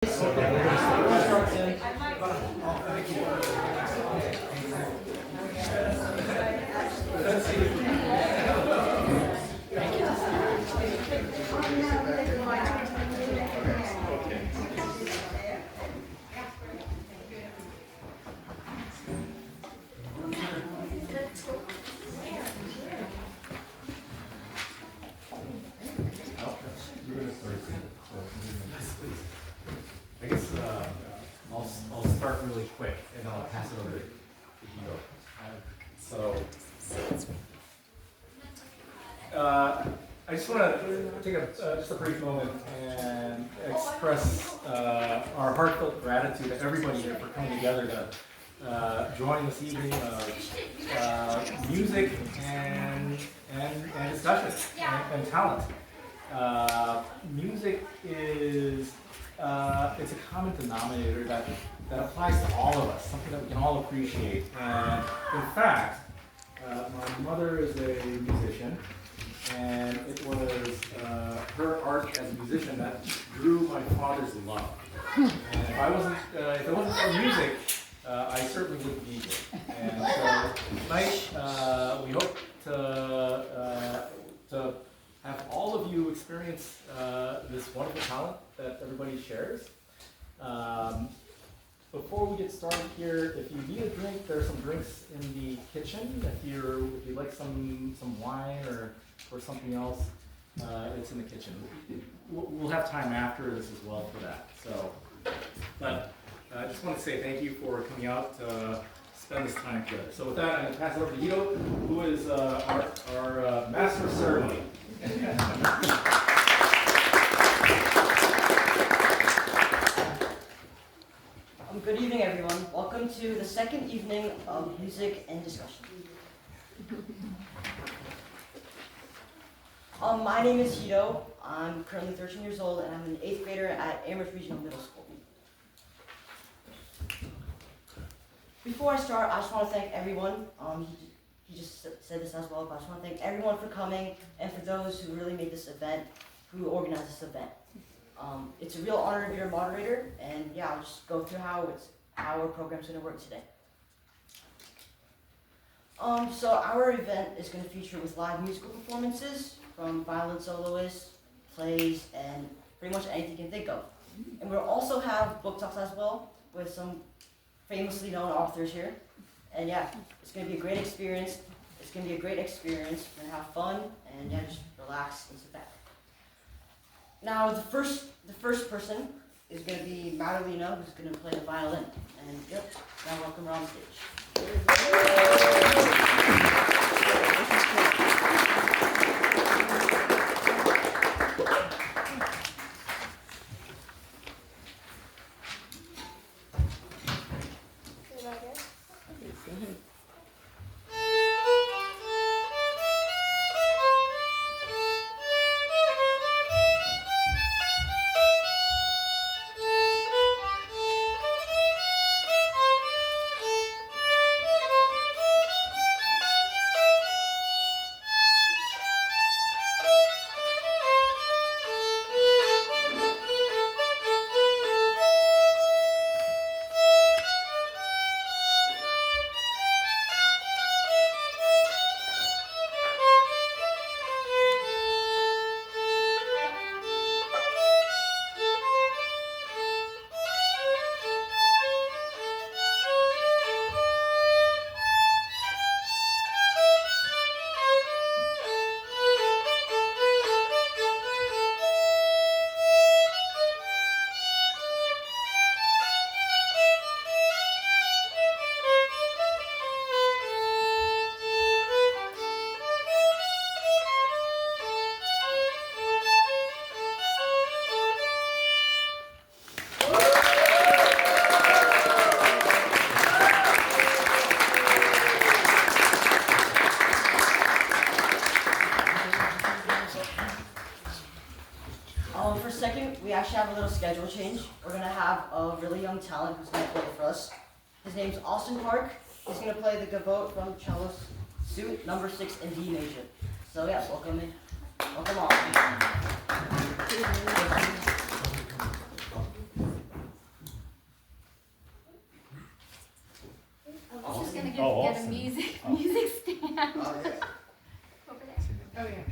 I guess I'll start really quick and then I'll pass it over to Guido. I just want to take just a brief moment and express our heartfelt gratitude to everybody here for coming together to join this evening of music and discussion and talent. Music is it's a common denominator that applies to all of us, something that we can all appreciate. And in fact, my mother is a musician, and it was her art as a musician that drew my father's love. And if it wasn't for music, I certainly wouldn't be here. And so tonight, we hope to have all of you experience this wonderful talent that everybody shares. Before we get started here, if you need a drink, there are some drinks in the kitchen. If you like some wine or something else, it's in the kitchen. We'll have time after this as well for that. So, but I just want to say thank you for coming out to spend this time together. So with that, I'm going to pass it over to Guido, who is our master of ceremony. Good evening, everyone. Welcome to the second evening of music and discussion. My name is Hito. I'm currently 13 years old, and I'm an 8th grader at Amherst Regional Middle School. Before I start, I just want to thank everyone. He just said this as well, but I just want to thank everyone for coming and for those who really made this event, who organized this event. It's a real honor to be your moderator, and yeah, I'll just go through how our program's going to work today. So our event is going to feature with live musical performances from violin soloists, plays, and pretty much anything you can think of. And we'll also have book talks as well with some famously known authors here. And yeah, it's going to be a great experience. It's going to be a great experience. We're going to have fun, and yeah, just relax and sit back. Now, the first person is going to be Madalena, who's going to play the violin. And yep, now welcome her on stage. For second, we actually have a little schedule change. We're going to have a really young talent who's going to play for us. His name's Austin Park. He's going to play the gavotte from cello suite number 6 in D major. So yeah, welcome in. Welcome all. some- music oh. music stand Oh, yeah. over there. Oh, yeah.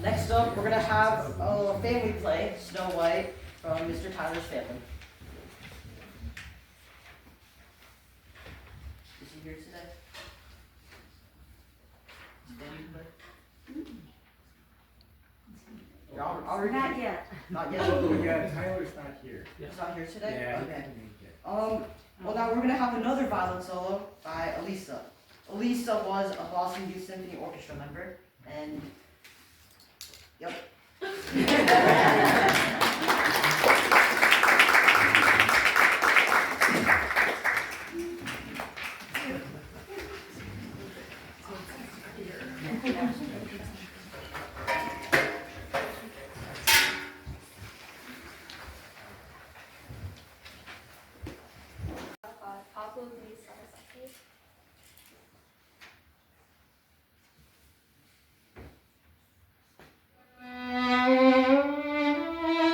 Next up, we're gonna have a family play, Snow White, from Mr. Tyler's Family. Is he here today? Is Danny play? Not yet. Not yet? Oh, yeah, Tyler's not here. He's not here today? Yeah, he Okay. didn't make it. Well now we're gonna have another violin solo by Elisa. Elisa was a Boston Youth Symphony Orchestra member, and, yep. Pablo de Sarasate. Thank you.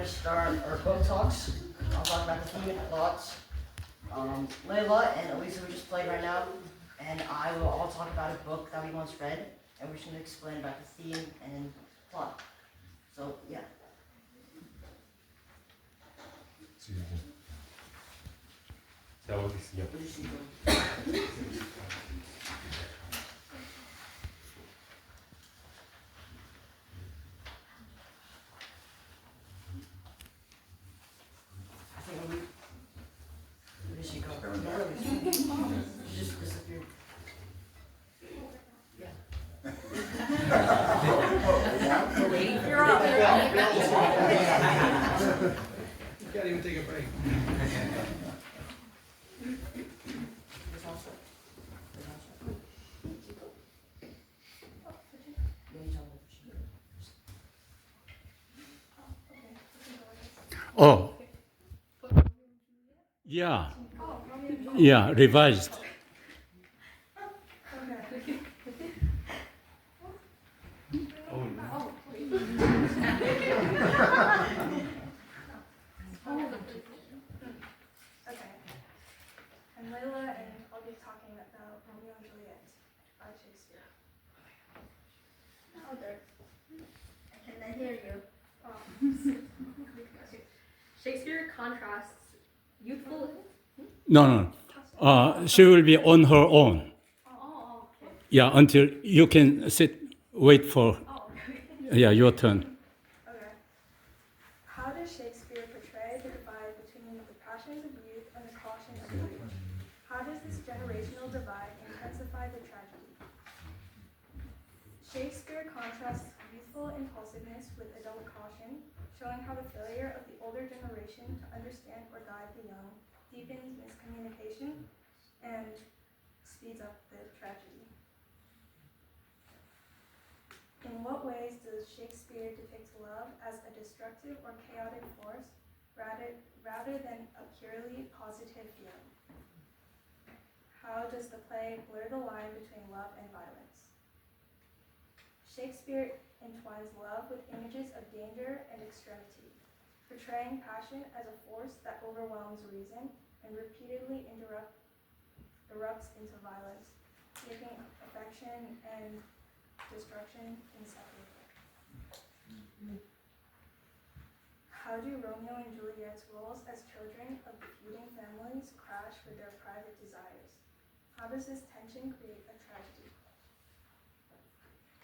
to start our book talks. I'll talk about the theme and plots. Layla and Elisa, we just played right now, and I will all talk about a book that we once read, and we're just going to explain about the theme and plot. So, yeah. 자, 어디 있으냐? What is she doing? I think where did she go? She just disappeared. You're up. You can't even take a break. Oh, yeah, yeah, revised. Okay. I'm Layla, and I'll be talking about Romeo and Juliet by Shakespeare. Louder. I cannot hear you. Shakespeare contrasts youthful. No, no. She will be on her own. Oh, okay. Yeah, until you can sit, wait for, Oh, okay. yeah, your turn. Okay. How does Shakespeare portray the divide between the passions of youth and the caution of age? How does this generational divide intensify the tragedy? Shakespeare contrasts youthful impulsiveness with adult caution, showing how the failure of the older generation to understand or guide the young deepens miscommunication and speeds up the tragedy. In what ways does Shakespeare depict love as a destructive or chaotic force rather than a purely positive feeling? How does the play blur the line between love and violence? Shakespeare entwines love with images of danger and extremity, portraying passion as a force that overwhelms reason and repeatedly erupts into violence, making affection and destruction inseparable. How do Romeo and Juliet's roles as children of the feuding families clash with their private desires? How does this tension create a tragedy?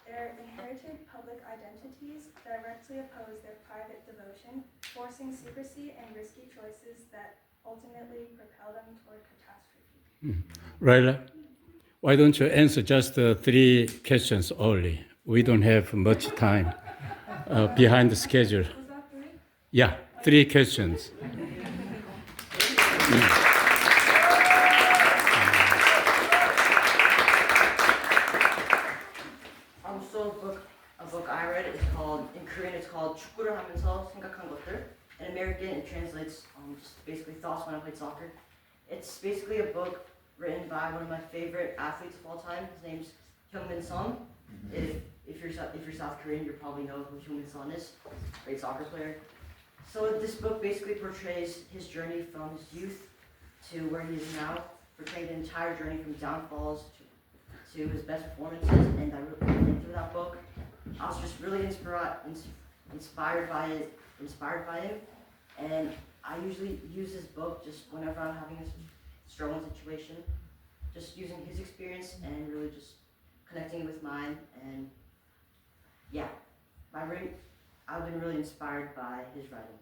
Their inherited public identities directly oppose their private devotion, forcing secrecy and risky choices that ultimately propel them toward catastrophe. Ryla, why don't you answer just 3 questions only? We don't have much time behind the schedule. Was that 3? Yeah, 3 questions. So a book I read is called, in Korean it's called 축구를 하면서 생각한 것들. In American it translates just basically thoughts when I played soccer. It's basically a book written by one of my favorite athletes of all time. His name's Heung-min Son. If you're South Korean, you probably know who Heung-min Son is. Great soccer player. So this book basically portrays his journey from his youth to where he is now, portraying the entire journey from downfalls to his best performances, and through that book, I was just really inspired by him, and I usually use this book just whenever I'm having a struggling situation, just using his experience and really just connecting with mine, and yeah, I've been really inspired by his writing.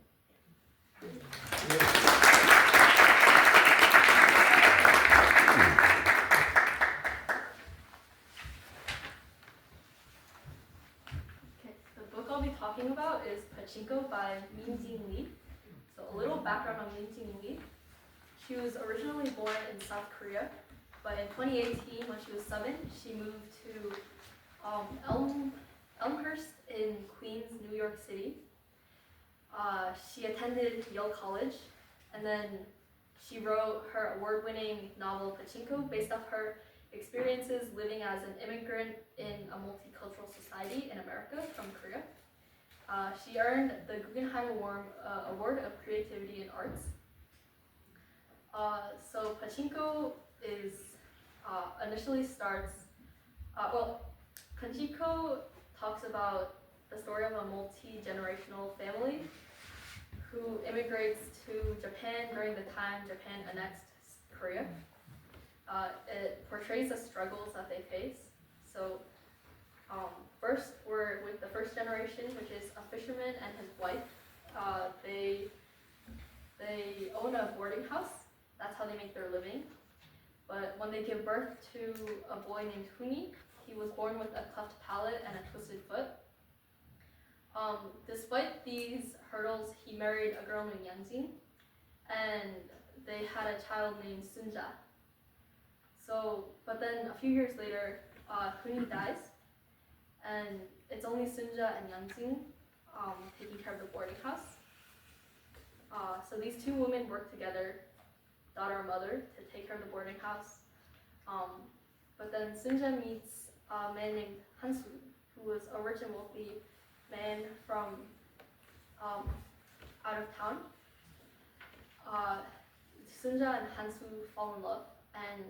Okay, the book I'll be talking about is Pachinko by Min-Jin Lee. So a little background on Min-Jin Lee. She was originally born in South Korea, but in 2018, when she was 7, she moved to Elmhurst in Queens, New York City. She attended Yale College, and then she wrote her award-winning novel Pachinko based off her experiences living as an immigrant in a multicultural society in America from Korea. She earned the Guggenheim Award of Creativity in Arts. So Pachinko is initially starts. Pachinko talks about the story of a multi-generational family who immigrates to Japan during the time Japan annexed Korea. It portrays the struggles that they face. So first, we're with the first generation, which is a fisherman and his wife. They own a boarding house. That's how they make their living. But when they give birth to a boy named Huni, he was born with a cleft palate and a twisted foot. Despite these hurdles, he married a girl named Yanjing, and they had a child named Sunja. So, but then a few years later, Huni dies, and it's only Sunja and Yanjing taking care of the boarding house. So these two women work together, daughter and mother, to take care of the boarding house. But then Sunja meets a man named Hansu, who was a rich and wealthy man from out of town. Sunja and Hansu fall in love, and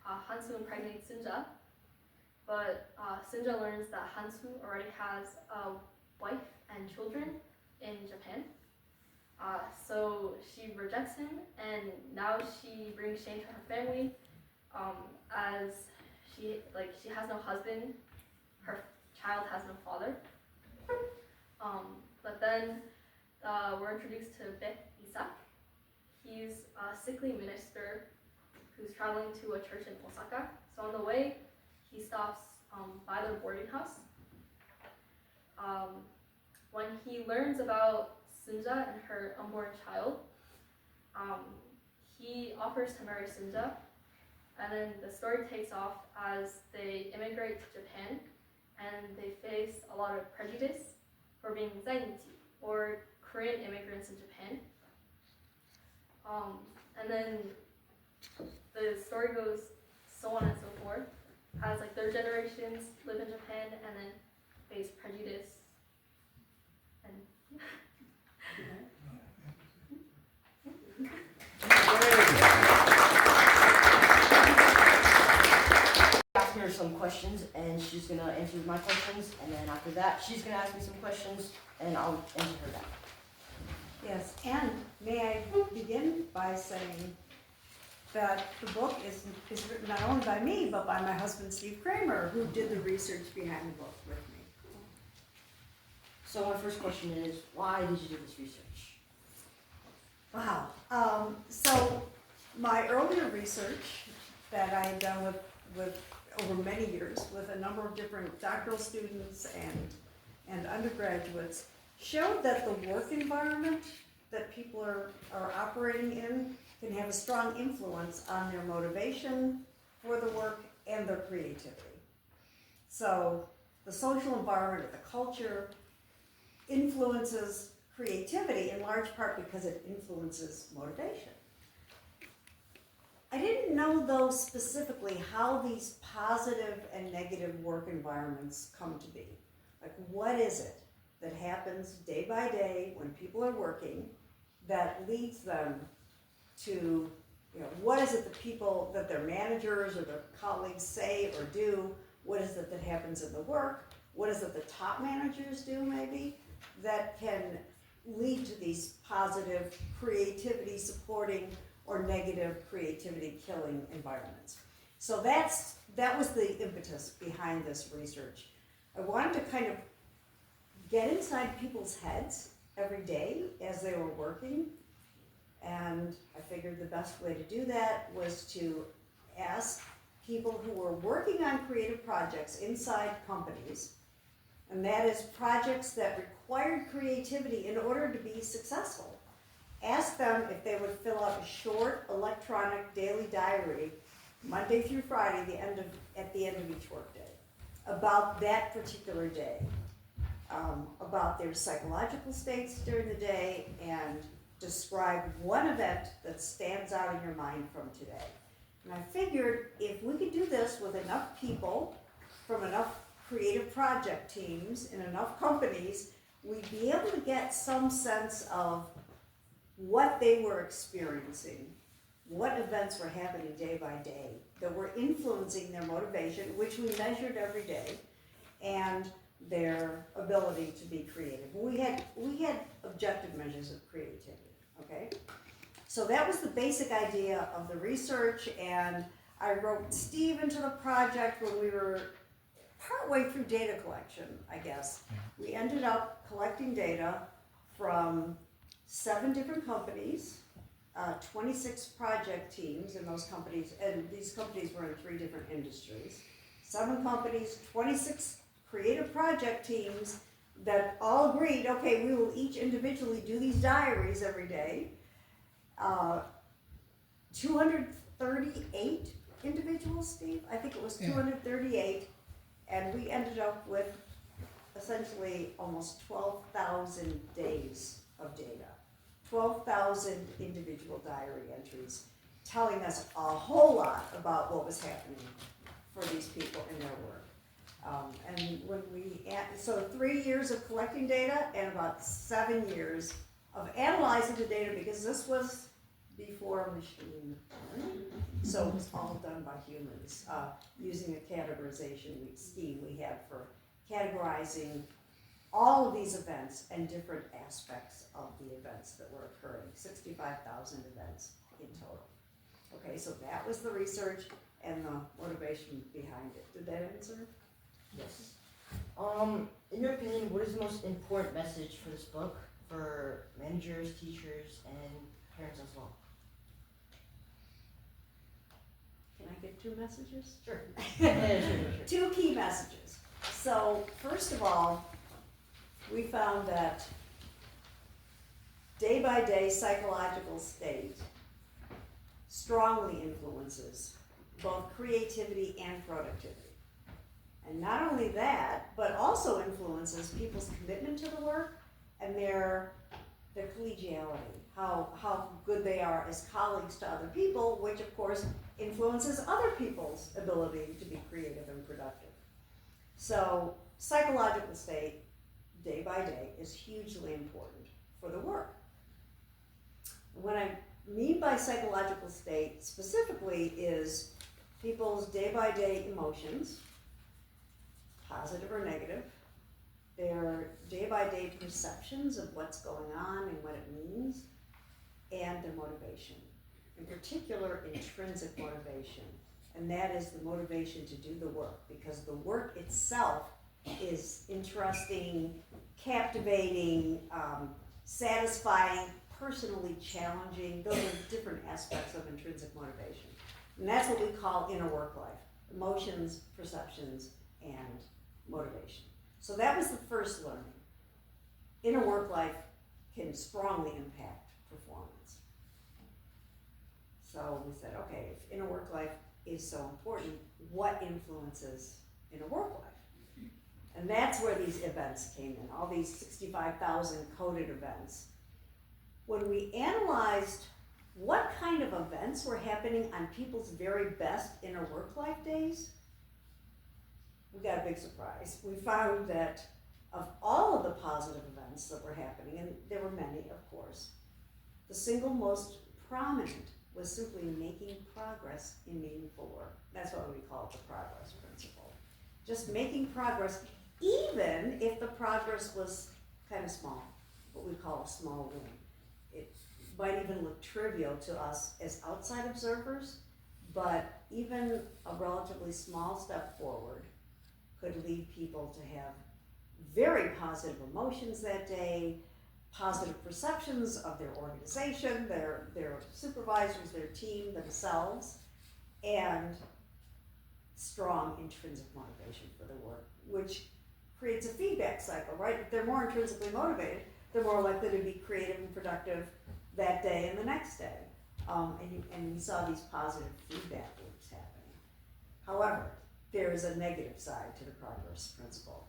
Hansu impregnates Sunja. But Sunja learns that Hansu already has a wife and children in Japan. So she rejects him, and now she brings shame to her family, as she has no husband, her child has no father. But then we're introduced to Baek Isak. He's a sickly minister who's traveling to a church in Osaka. So on the way, he stops by their boarding house. When he learns about Sunja and her unborn child, he offers to marry Sunja, and then the story takes off as they immigrate to Japan, and they face a lot of prejudice for being zainichi, or Korean immigrants in Japan. And then the story goes so on and so forth, as like their generations live in Japan and then face prejudice. And Ask her some questions, and she's gonna answer my questions, and then after that, she's gonna ask me some questions, and I'll answer her back. Yes, and may I begin by saying that the book is written not only by me, but by my husband, Steve Kramer, who did the research behind the book with me. So my first question is, why did you do this research? Wow. So my earlier research that I had done with over many years with a number of different doctoral students and undergraduates showed that the work environment that people are operating in can have a strong influence on their motivation for the work and their creativity. So the social environment or the culture influences creativity in large part because it influences motivation. I didn't know, though, specifically how these positive and negative work environments come to be. Like, what is it that happens day by day when people are working that leads them to, what is it that people, that their managers or their colleagues say or do? What is it that happens in the work? What is it the top managers do, maybe, that can lead to these positive creativity supporting or negative creativity killing environments? So that was the impetus behind this research. I wanted to kind of get inside people's heads every day as they were working, and I figured the best way to do that was to ask people who were working on creative projects inside companies, and that is projects that required creativity in order to be successful. Ask them if they would fill out a short electronic daily diary, Monday through Friday, at the end of each workday, about that particular day, about their psychological states during the day, and describe one event that stands out in your mind from today. And I figured if we could do this with enough people from enough creative project teams in enough companies, we'd be able to get some sense of what they were experiencing, what events were happening day by day that were influencing their motivation, which we measured every day, and their ability to be creative. We had objective measures of creativity, okay? So that was the basic idea of the research, and I wrote Steve into the project when we were partway through data collection, I guess. We ended up collecting data from 7 different companies, 26 project teams in those companies, and these companies were in 3 different industries. 7 companies, 26 creative project teams that all agreed, okay, we will each individually do these diaries every day. 238 individuals, Steve? I think it was 238, and we ended up with essentially almost 12,000 days of data. 12,000 individual diary entries telling us a whole lot about what was happening for these people in their work. And when so 3 years of collecting data and about 7 years of analyzing the data, because this was before machine learning, so it was all done by humans, using a categorization scheme we had for categorizing all of these events and different aspects of the events that were occurring, 65,000 events in total. Okay, so that was the research and the motivation behind it. Did that answer? Yes. In your opinion, what is the most important message for this book for managers, teachers, and parents as well? Can I give 2 messages? Sure. Yeah, sure. 2 key messages. So, first of all, we found that day-by-day psychological state strongly influences both creativity and productivity. And not only that, but also influences people's commitment to the work and their collegiality, how good they are as colleagues to other people, which of course influences other people's ability to be creative and productive. So psychological state, day by day, is hugely important for the work. What I mean by psychological state specifically is people's day-by-day emotions, positive or negative, their day-by-day perceptions of what's going on and what it means, and their motivation. In particular, intrinsic motivation, and that is the motivation to do the work, because the work itself is interesting, captivating, satisfying, personally challenging. Those are different aspects of intrinsic motivation. And that's what we call inner work life: emotions, perceptions, and motivation. So that was the first learning. Inner work life can strongly impact performance. So we said, okay, if inner work life is so important, what influences inner work life? And that's where these events came in, all these 65,000 coded events. When we analyzed what kind of events were happening on people's very best inner work life days, we got a big surprise. We found that of all of the positive events that were happening, and there were many, of course, the single most prominent was simply making progress in meaningful work. That's what we call the progress principle. Just making progress, even if the progress was kind of small, what we call a small win. It might even look trivial to us as outside observers, but even a relatively small step forward could lead people to have very positive emotions that day, positive perceptions of their organization, their supervisors, their team, themselves, and strong intrinsic motivation for the work, which creates a feedback cycle, right? If they're more intrinsically motivated, they're more likely to be creative and productive that day and the next day. And we saw these positive feedback loops happening. However, there is a negative side to the progress principle.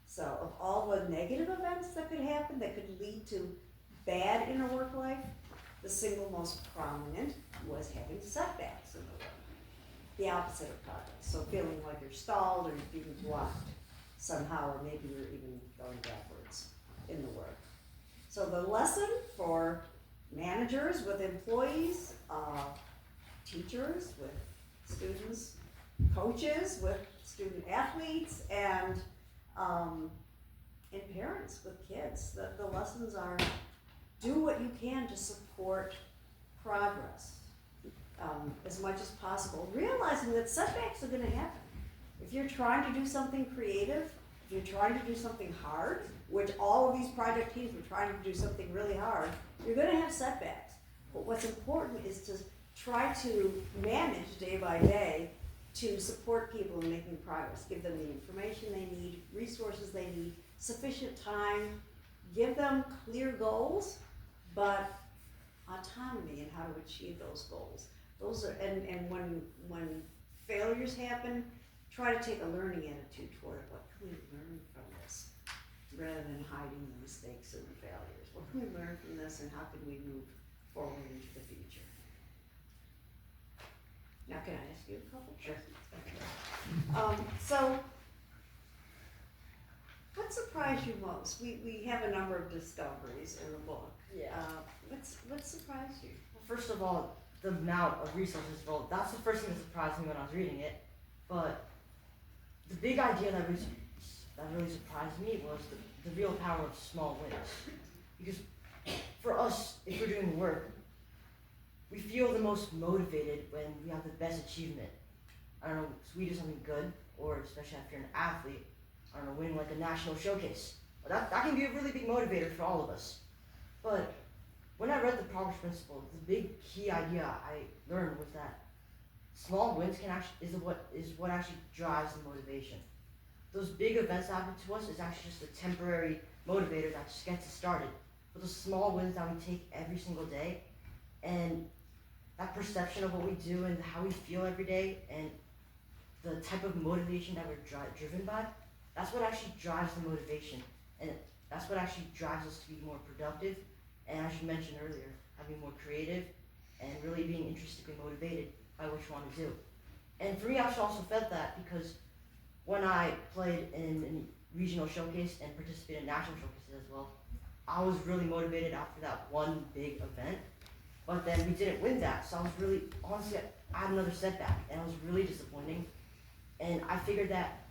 So of all the negative events that could happen, that could lead to bad inner work life, the single most prominent was having setbacks in the work. The opposite of progress. So feeling like you're stalled or you're being blocked somehow, or maybe you're even going backwards. in the work. So the lesson for managers with employees, teachers with students, coaches with student athletes, and parents with kids. The lessons are do what you can to support progress as much as possible, realizing that setbacks are going to happen. If you're trying to do something creative, if you're trying to do something hard, which all of these project teams were trying to do something really hard, you're going to have setbacks. But what's important is to try to manage day by day to support people in making progress, give them the information they need, resources they need, sufficient time, give them clear goals, but autonomy in how to achieve those goals. Those are, and when failures happen, try to take a learning attitude toward it. What can we learn from this? Rather than hiding the mistakes and the failures. What can we learn from this, and how can we move forward into the future? Now, can I ask you a couple questions? Okay. So, what surprised you most? We have a number of discoveries in the book. Yeah. What surprised you? Well, first of all, the amount of resources involved. That's the first thing that surprised me when I was reading it. But the big idea that really surprised me was the real power of small wins. Because for us, if we're doing work, we feel the most motivated when we have the best achievement. I don't know, so we do something good, or especially if you're an athlete, I don't know, winning like a national showcase. That can be a really big motivator for all of us. But when I read the Progress Principle, the big key idea I learned was that small wins is what actually drives the motivation. Those big events that happen to us is actually just a temporary motivator that just gets us started. But those small wins that we take every single day, and that perception of what we do and how we feel every day, and the type of motivation that we're driven by, that's what actually drives the motivation. And that's what actually drives us to be more productive, and as you mentioned earlier, having more creative and really being intrinsically motivated by what you want to do. And for me, I also felt that because when I played in a regional showcase and participated in national showcases as well, I was really motivated after that one big event. But then we didn't win that, so I was really, honestly, I had another setback, and it was really disappointing. And I figured that,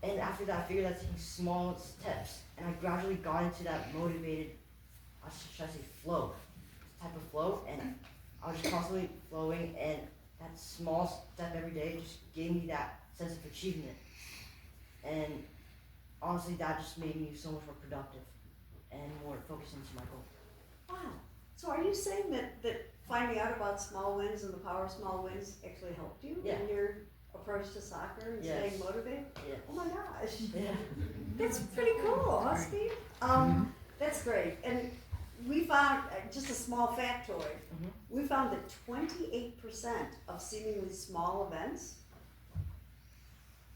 and after that, I figured that taking small steps, and I gradually got into that motivated, should I say flow, type of flow, and I was just constantly flowing, and that small step every day just gave me that sense of achievement. And honestly, that just made me so much more productive and more focused into my goal. Wow. So are you saying that finding out about small wins and the power of small wins actually helped you Yeah. in your approach to soccer and Yes. staying motivated? Yeah. Oh my gosh. Yeah. That's pretty cool, huh, Steve? That's great. And we found, just a small factoid, we found that 28% of seemingly small events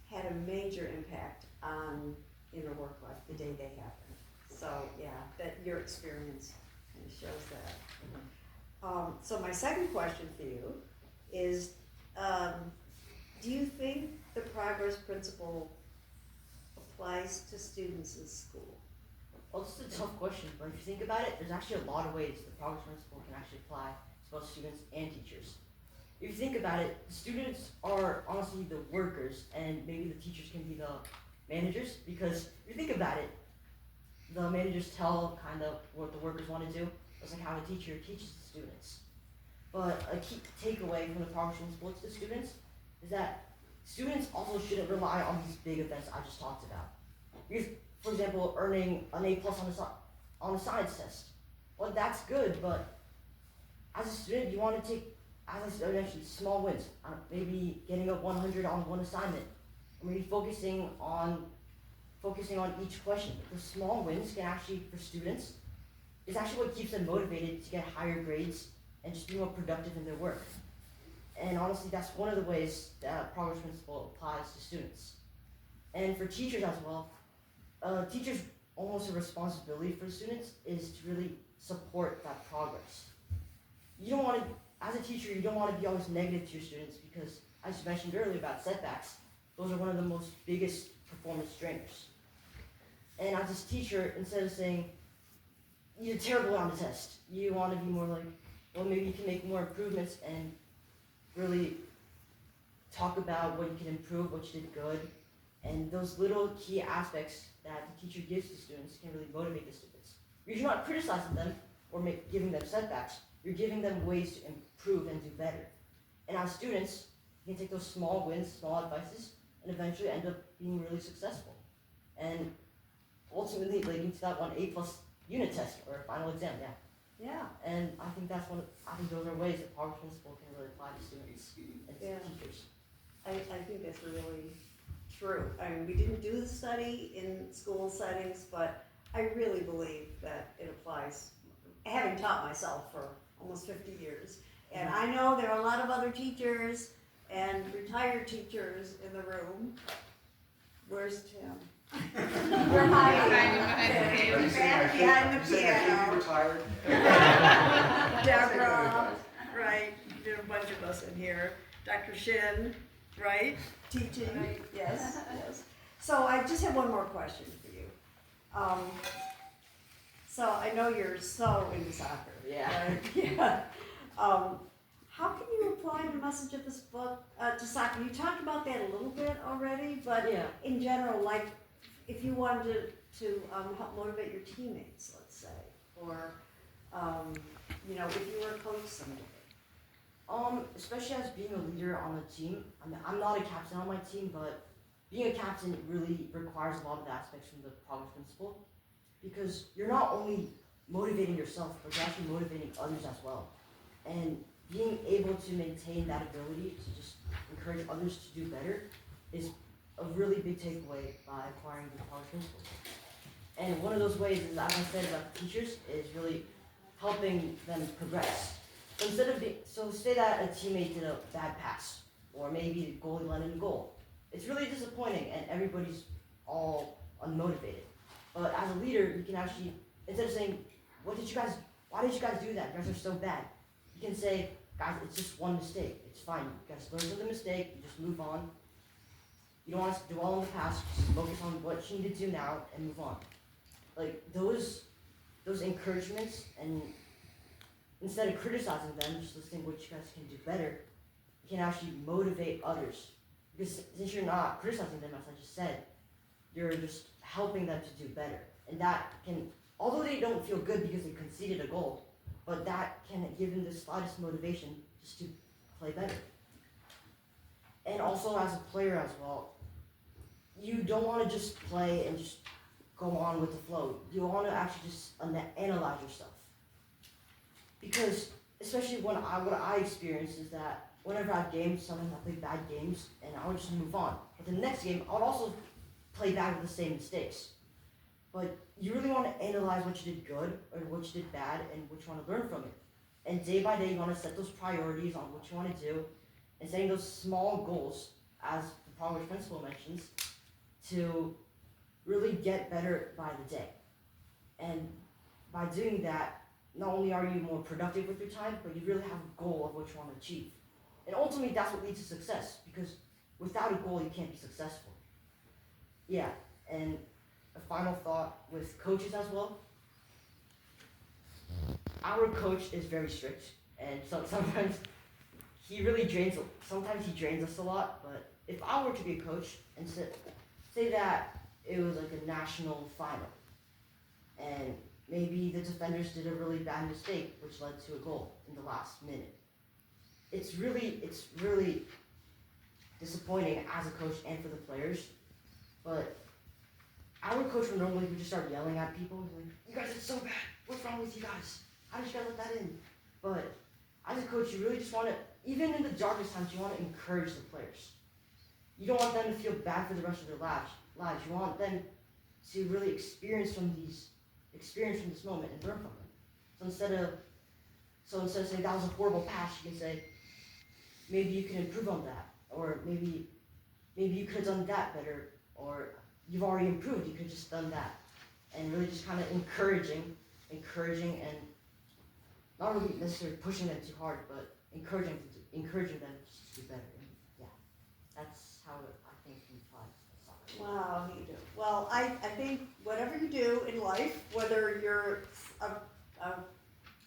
had a major impact on inner work life the day they happened. So yeah, that your experience kind of shows that. So my second question for you is, do you think the progress principle applies to students in school? Well, this is a tough question, but if you think about it, there's actually a lot of ways the progress principle can actually apply to both students and teachers. If you think about it, the students are honestly the workers, and maybe the teachers can be the managers, because if you think about it, the managers tell kind of what the workers want to do, just like how a teacher teaches the students. But a key takeaway from the progress principle to the students is that students also shouldn't rely on these big events I just talked about. Because, for example, earning an A+ on a science test. Well, that's good, but as a student, you want to take, as I mentioned, small wins. Maybe getting a 100 on one assignment, or maybe focusing on each question. The small wins can actually, for students, is actually what keeps them motivated to get higher grades and just be more productive in their work. And honestly, that's one of the ways that progress principle applies to students. And for teachers as well, teachers almost a responsibility for students is to really support that progress. You don't want to, as a teacher, you don't want to be always negative to your students because, as you mentioned earlier about setbacks, those are one of the most biggest performance drainers. And as a teacher, instead of saying, you're terrible on the test, you want to be more like, well, maybe you can make more improvements and really talk about what you can improve, what you did good, and those little key aspects that the teacher gives to students can really motivate the students. You're not criticizing them or giving them setbacks, you're giving them ways to improve and do better. And as students, you can take those small wins, small advices, and eventually end up being really successful. And ultimately leading to that 1 A+ unit test or final exam, yeah. Yeah. And I think those are ways that Progress Principle can really apply to students and Yeah. teachers. I think that's really true. I mean, we didn't do the study in school settings, but I really believe that it applies, having taught myself for almost 50 years. And I know there are a lot of other teachers and retired teachers in the room. Where's Tim? We're hiding. Back behind the piano. retired? Deborah, right, there are a bunch of us in here. Dr. Shin, right, teaching, yes, yes. So I just have one more question for you. So I know you're so into soccer. Yeah. Right? Yeah. How can you apply the message of this book to soccer? You talked about that a little bit already, but Yeah. in general, like if you wanted to help motivate your teammates, let's say, or if you were a coach someday. Especially as being a leader on the team. I mean, I'm not a captain on my team, but being a captain really requires a lot of aspects from the Progress Principle, because you're not only motivating yourself, but you're actually motivating others as well. And being able to maintain that ability to just encourage others to do better is a really big takeaway by acquiring the Progress Principle. And one of those ways is, as I said about the teachers, is really helping them progress. So say that a teammate did a bad pass, or maybe the goalie landed a goal. It's really disappointing and everybody's all unmotivated. But as a leader, you can actually, instead of saying, why did you guys do that? You guys are so bad. You can say, guys, it's just one mistake. It's fine. You guys learn from the mistake, you just move on. You don't want to dwell on the past, just focus on what you need to do now and move on. Like those encouragements, and instead of criticizing them, just listening what you guys can do better, you can actually motivate others. Because since you're not criticizing them, as I just said, you're just helping them to do better. And that can, although they don't feel good because they conceded a goal, but that can give them the slightest motivation just to play better. And also as a player as well, you don't want to just play and just go on with the flow. You want to actually just analyze yourself. Because especially what I experience is that whenever I have games, sometimes I play bad games and I would just move on. But the next game, I would also play back with the same mistakes. But you really want to analyze what you did good or what you did bad and what you want to learn from it. And day by day, you want to set those priorities on what you want to do and setting those small goals, as the Progress Principle mentions, to really get better by the day. And by doing that, not only are you more productive with your time, but you really have a goal of what you want to achieve. And ultimately, that's what leads to success, because without a goal, you can't be successful. Yeah, and a final thought with coaches as well. Our coach is very strict, and sometimes he really drains us a lot, but if I were to be a coach and say that it was like a national final, and maybe the defenders did a really bad mistake which led to a goal in the last minute. It's really disappointing as a coach and for the players, but our coach would normally just start yelling at people, like, you guys are so bad, what's wrong with you guys? How did you guys let that in? But as a coach, you really just want to, even in the darkest times, you want to encourage the players. You don't want them to feel bad for the rest of their lives. You want them to really experience from this moment and learn from it. So instead of saying that was a horrible pass, you can say, maybe you can improve on that, or maybe you could have done that better, or you've already improved, you could have just done that. And really just kind of encouraging and not really necessarily pushing them too hard, but encouraging them just to do better. And yeah, that's how I think we apply to soccer. Wow, you do. Well, I think whatever you do in life, whether you're a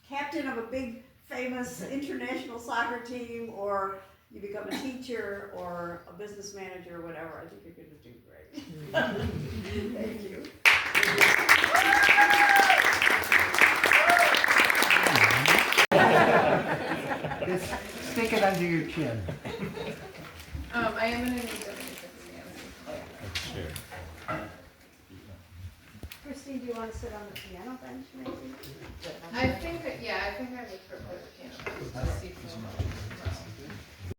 captain of a big famous international soccer team, or you become a teacher or a business manager or whatever, I think you're gonna do great. Thank you. Stick it under your chin. I am gonna need to Sure. Christine, do you wanna sit on the piano bench maybe? I think I would prefer the piano. Just see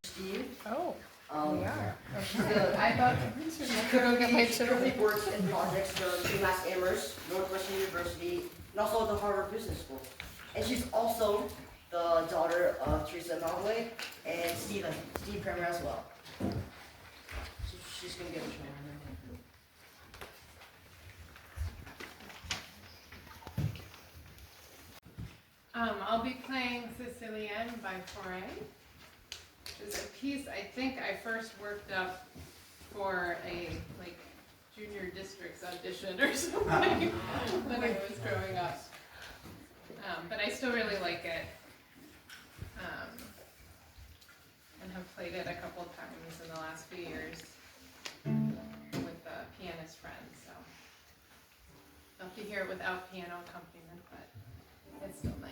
Steve. Oh, We are. The, I thought she currently works in projects for UMass Amherst, Northwestern University, and also the Harvard Business School. And she's also the daughter of Teresa Malway and Steve Kramer as well. So she's gonna give a show. I'll be playing Sicilienne by Fauré, which is a piece I think I first worked up for a junior districts audition or something when I was growing up. But I still really like it, and have played it a couple of times in the last few years with a pianist friend. So I'll have to hear it without piano accompaniment, but it's still nice.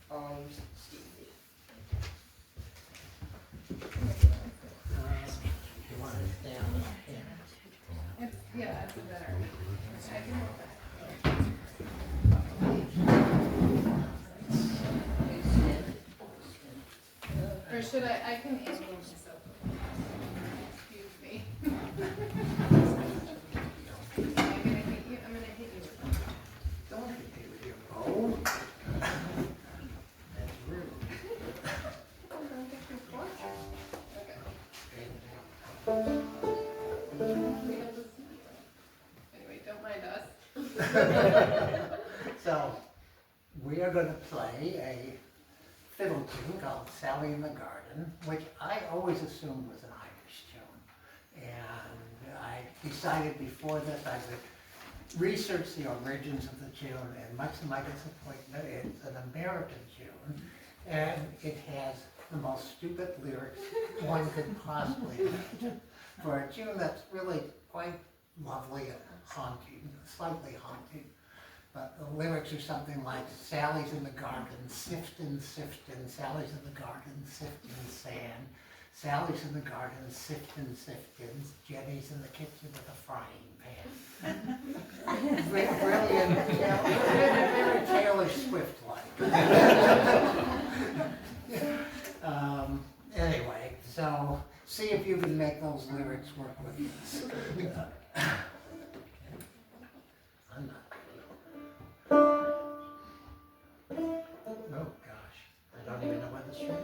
Steve. You want it down here? Yeah, it's better. I can hold that. Or should I can angle myself. Excuse me. I'm gonna hit you with that. Don't hit me with your bow. That's rude. Anyway, don't mind us. So, we are gonna play a fiddle tune called Sally in the Garden, which I always assumed was an Irish tune. And I decided before this I would research the origins of the tune, and much to my disappointment, it's an American tune, and it has the most stupid lyrics one could possibly imagine. For a tune that's really quite lovely and haunting, slightly haunting. But the lyrics are something like, Sally's in the garden, sifting, sifting, Sally's in the garden, sifting sand. Sally's in the garden, sifting, sifting, Jenny's in the kitchen with a frying pan. Brilliant, very Taylor Swift-like. Anyway, so see if you can make those lyrics work with this. I'm not. Oh gosh, I don't even know where the strings are.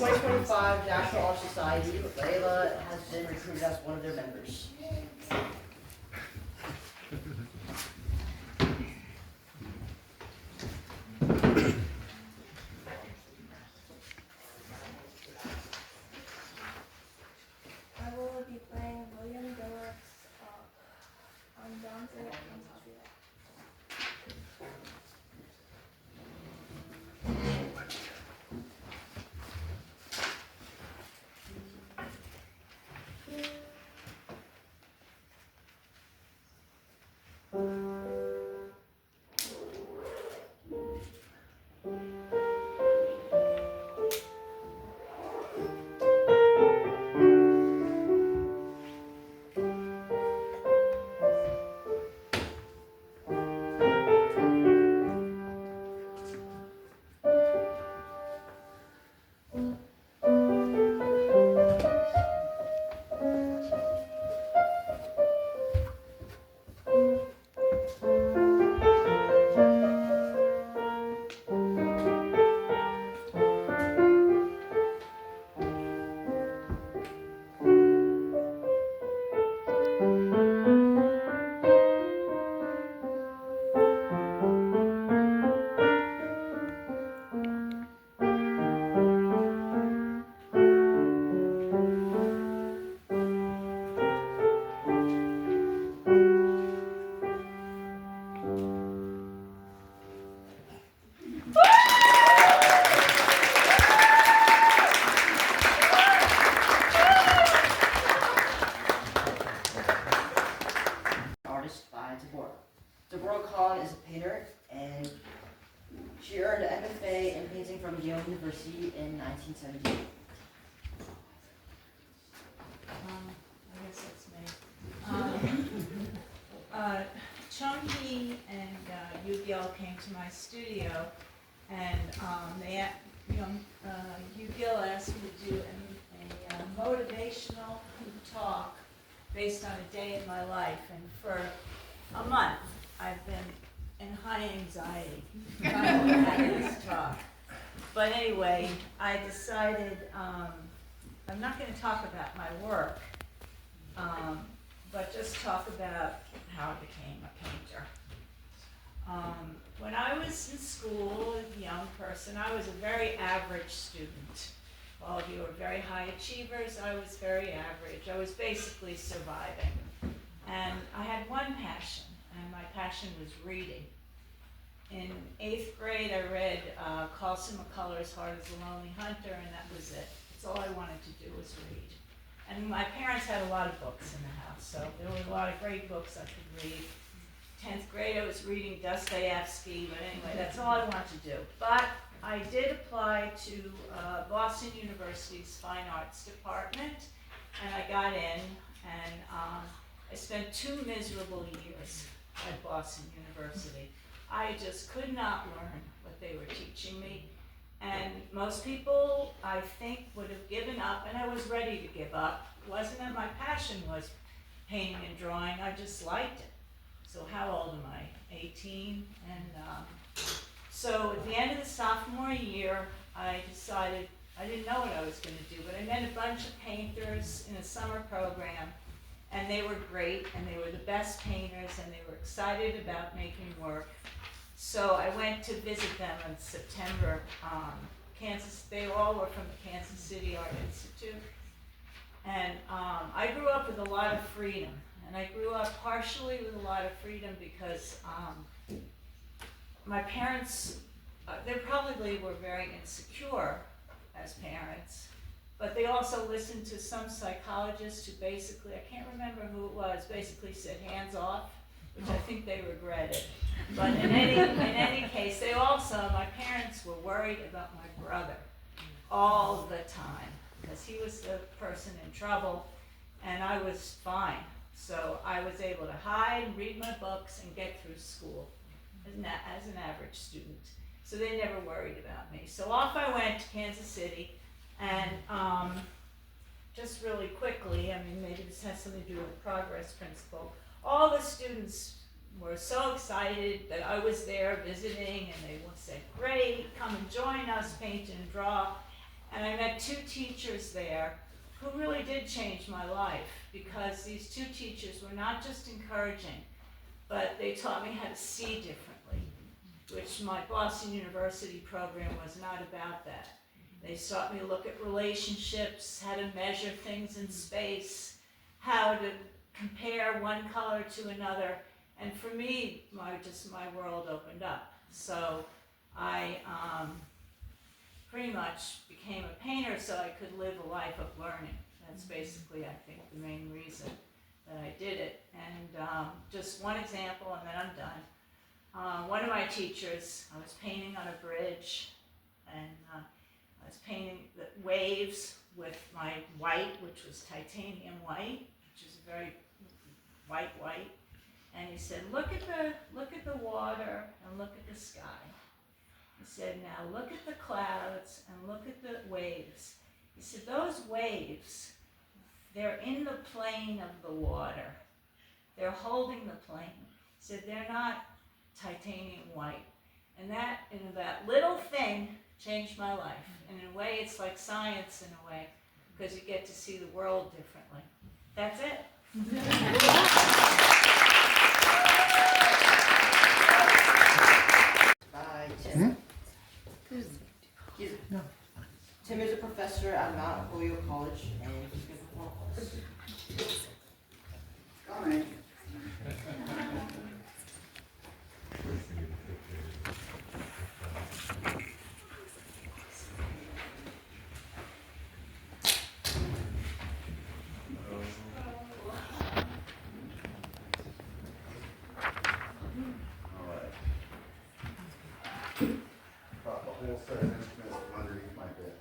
2025 National Honor Society, Layla has been recruited as one of their members. I will be playing William Deluxe on Dante and Tavia. Artist by Deborah. Deborah Kahn is a painter, and she earned an MFA in painting from Yale University in 1978. I guess that's me. Chunky and Yu Gil came to my studio, and Yu Gil asked me to do a motivational talk based on a day in my life, and for a month I've been in high anxiety trying to have this talk. But anyway, I decided I'm not going to talk about my work, but just talk about how I became a painter. When I was in school, as a young person, I was a very average student. All of you are very high achievers. I was very average. I was basically surviving. And I had one passion, and my passion was reading. In 8th grade, I read Carlson McCullers' Hard as a Lonely Hunter, and that was it. That's all I wanted to do was read. And my parents had a lot of books in the house, so there were a lot of great books I could read. 10th grade, I was reading Dostoevsky, but anyway, that's all I wanted to do. But I did apply to Boston University's Fine Arts Department, and I got in, and I spent 2 miserable years at Boston University. I just could not learn what they were teaching me, and most people, I think, would have given up, and I was ready to give up. It wasn't that my passion was painting and drawing, I just liked it. So how old am I? 18? And so at the end of the sophomore year, I decided, I didn't know what I was going to do, but I met a bunch of painters in a summer program, and they were great, and they were the best painters, and they were excited about making work. So I went to visit them in September. They all were from the Kansas City Art Institute. And I grew up with a lot of freedom. And I grew up partially with a lot of freedom because my parents, they probably were very insecure as parents, but they also listened to some psychologist who basically, I can't remember who it was, basically said hands off, which I think they regretted. But in any case, they also, my parents were worried about my brother all the time because he was the person in trouble and I was fine. So I was able to hide, read my books, and get through school as an average student. So they never worried about me. So off I went to Kansas City, and just really quickly, I mean, maybe this has something to do with the progress principle. All the students were so excited that I was there visiting, and they would say, great, come and join us, paint and draw. And I met two teachers there who really did change my life, because these two teachers were not just encouraging, but they taught me how to see differently, which my Boston University program was not about that. They taught me to look at relationships, how to measure things in space, how to compare one color to another. And for me, my world opened up. So I pretty much became a painter so I could live a life of learning. That's basically, I think, the main reason that I did it. And just one example, and then I'm done. One of my teachers, I was painting on a bridge, and I was painting the waves with my white, which was titanium white, which is a very white. And he said, look at the water and look at the sky. He said, now look at the clouds and look at the waves. He said, those waves, they're in the plane of the water. They're holding the plane. He said, they're not titanium white. And that little thing changed my life. And in a way, it's like science in a way, because you get to see the world differently. That's it. Hi, Tim. Tim is a professor at Mount Holyoke College, and he's going to perform for us. Coming. Brought the whole set of instruments from underneath my bed.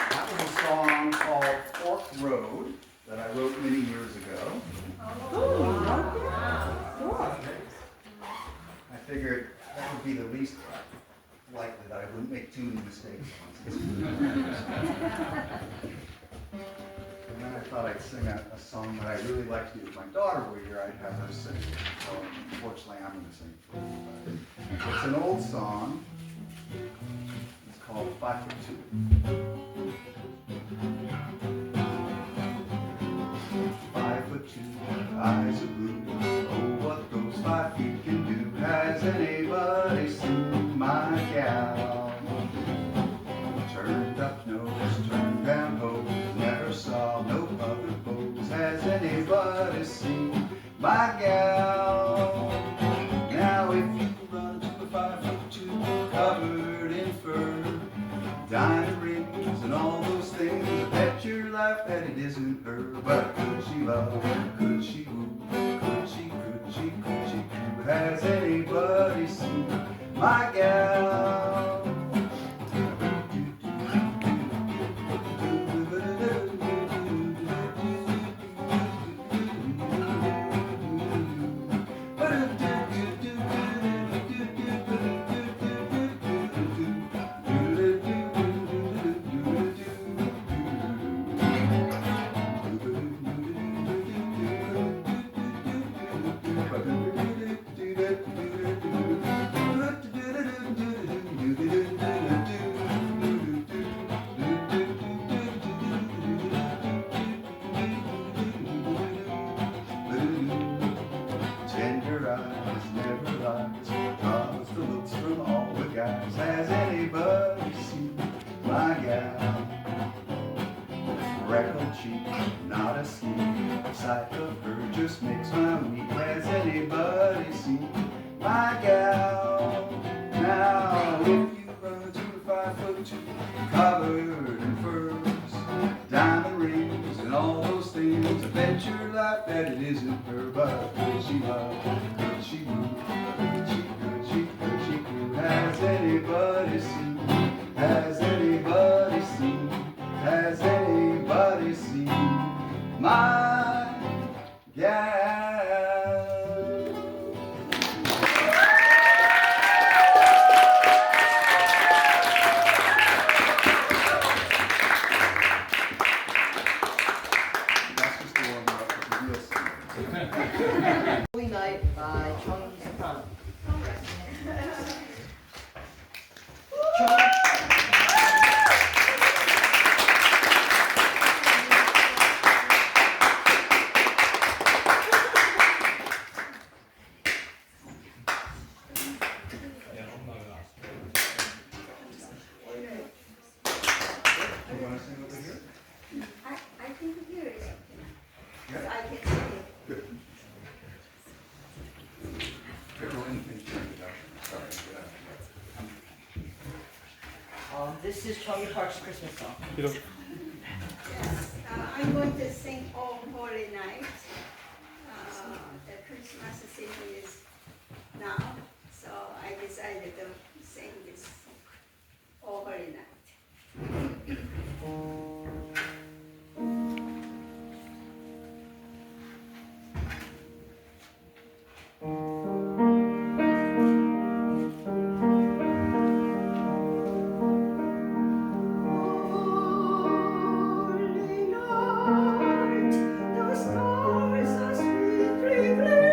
That was a song called Fork Road that I wrote many years ago. I figured that would be the least likely that I wouldn't make too many mistakes. And then I thought I'd sing a song that I really like to do. If my daughter were here, I'd have her sing it. So unfortunately, I'm going to sing it for you. But it's an old song. It's called 5'2". 5'2", eyes are blue. Oh, what those 5 feet can do. Has anybody seen my gal? Turned up nose, turned down hose, never saw no other pose. Has anybody seen my gal? Now if you run to a 5'2", covered in fur, diamond rings and all those things, I bet your life that it isn't her. But could she love, could she woo, could she, could she, could she do? Has anybody seen my gal? Tender eyes, never lies, draws the looks from all the guys. Has anybody seen my gal? Freckled cheek, not a scheme, sight of her just makes my week. Has anybody seen my gal? Now if you run to a 5'2", covered in furs, diamond rings and all those things, I bet your life that it isn't her. But could she love, could she woo, could she, could she, could she do? Has anybody seen, has anybody seen, has anybody seen my gal? That's just the warm up with the real singing. Holy Night by Chung Soprano. Chung. You want to sing over here? I can hear it. Yeah. I can see it. Good. Everyone can hear it. Sorry. This is Chung Park's Christmas song. Yes. I'm going to sing "Oh Holy Night." The Christmas season is now, so I decided to sing this "Oh Holy Night." Holy night, the stars are sweetly gleaming.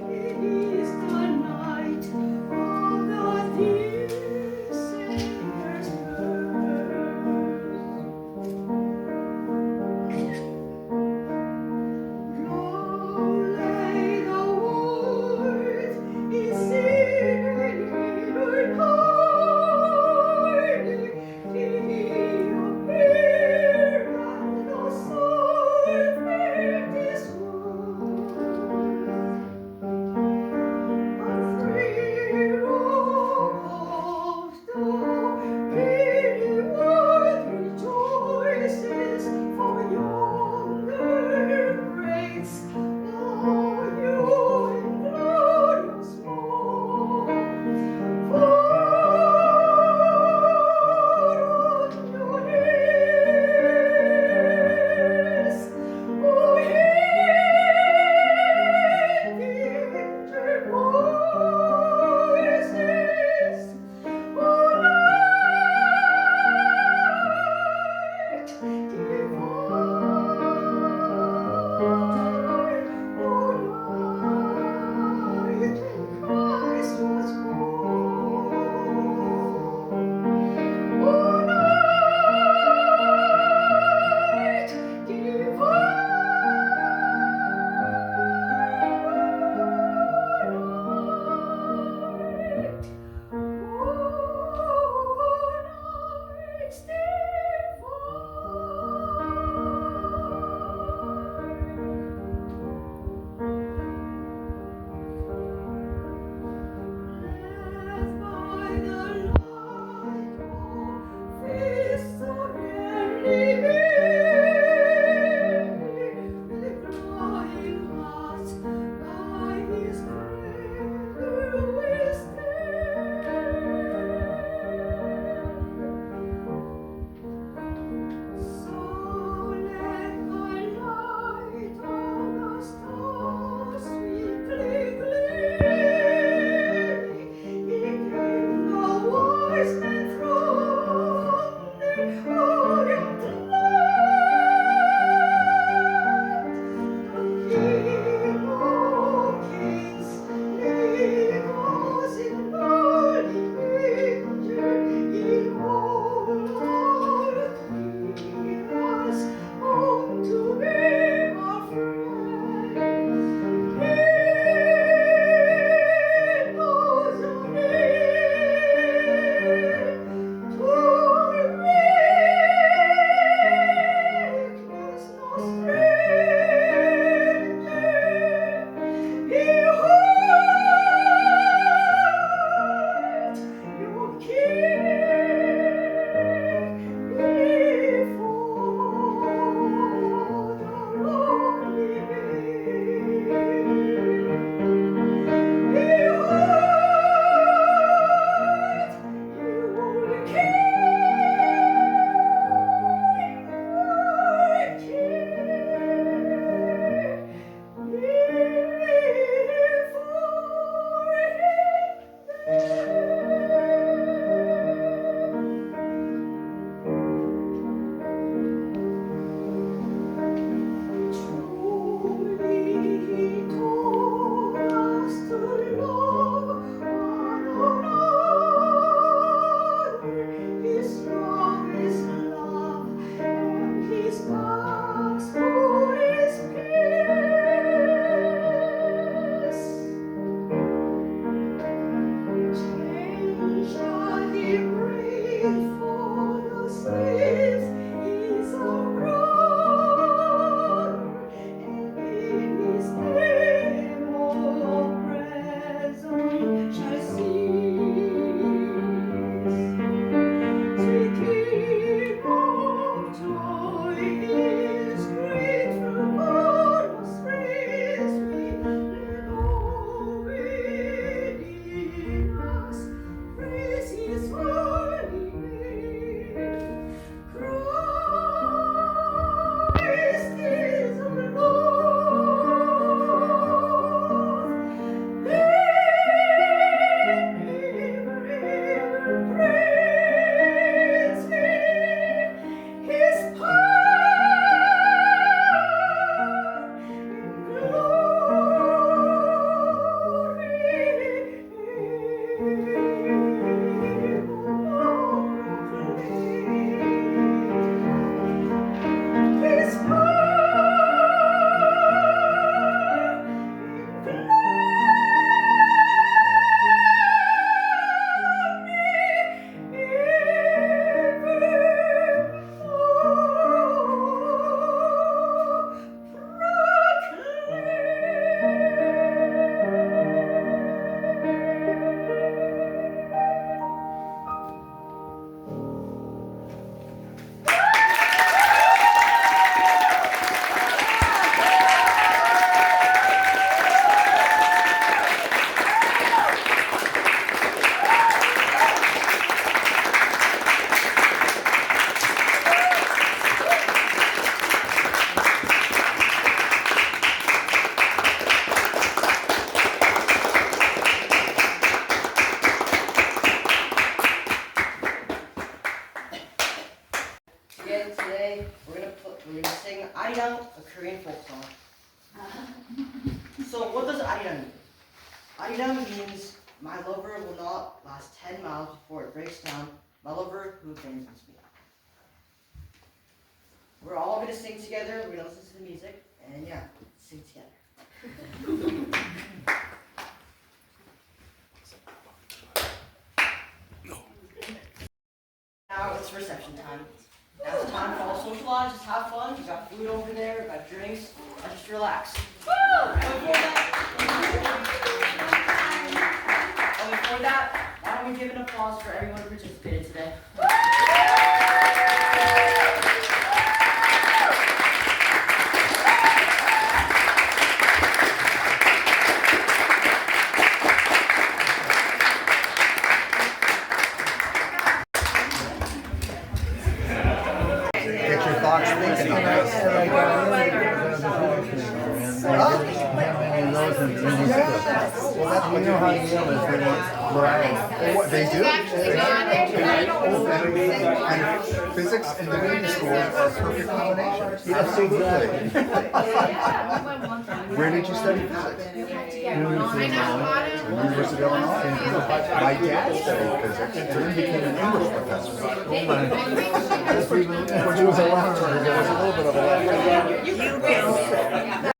It is the night Again, today we're gonna sing Arirang, a Korean folk song. So what does Arirang mean? Arirang means my lover will not last 10 miles before it breaks down. My lover who abandons me. We're all gonna sing together. We're gonna listen to the music, and yeah, sing together. Now it's reception time. Now it's time for all to socialize, just have fun. We got food over there, we got drinks, and just relax. And before that, why don't we give an applause for everyone who participated today? Get your thoughts thinking on Well, that's what you know how to yell is they want variety. What they do? And physics and divinity schools are a perfect combination. Absolutely. Where did you study physics? University of Illinois. My dad studied physics and then became an English professor. Which was a lot. There was a little bit of a lot.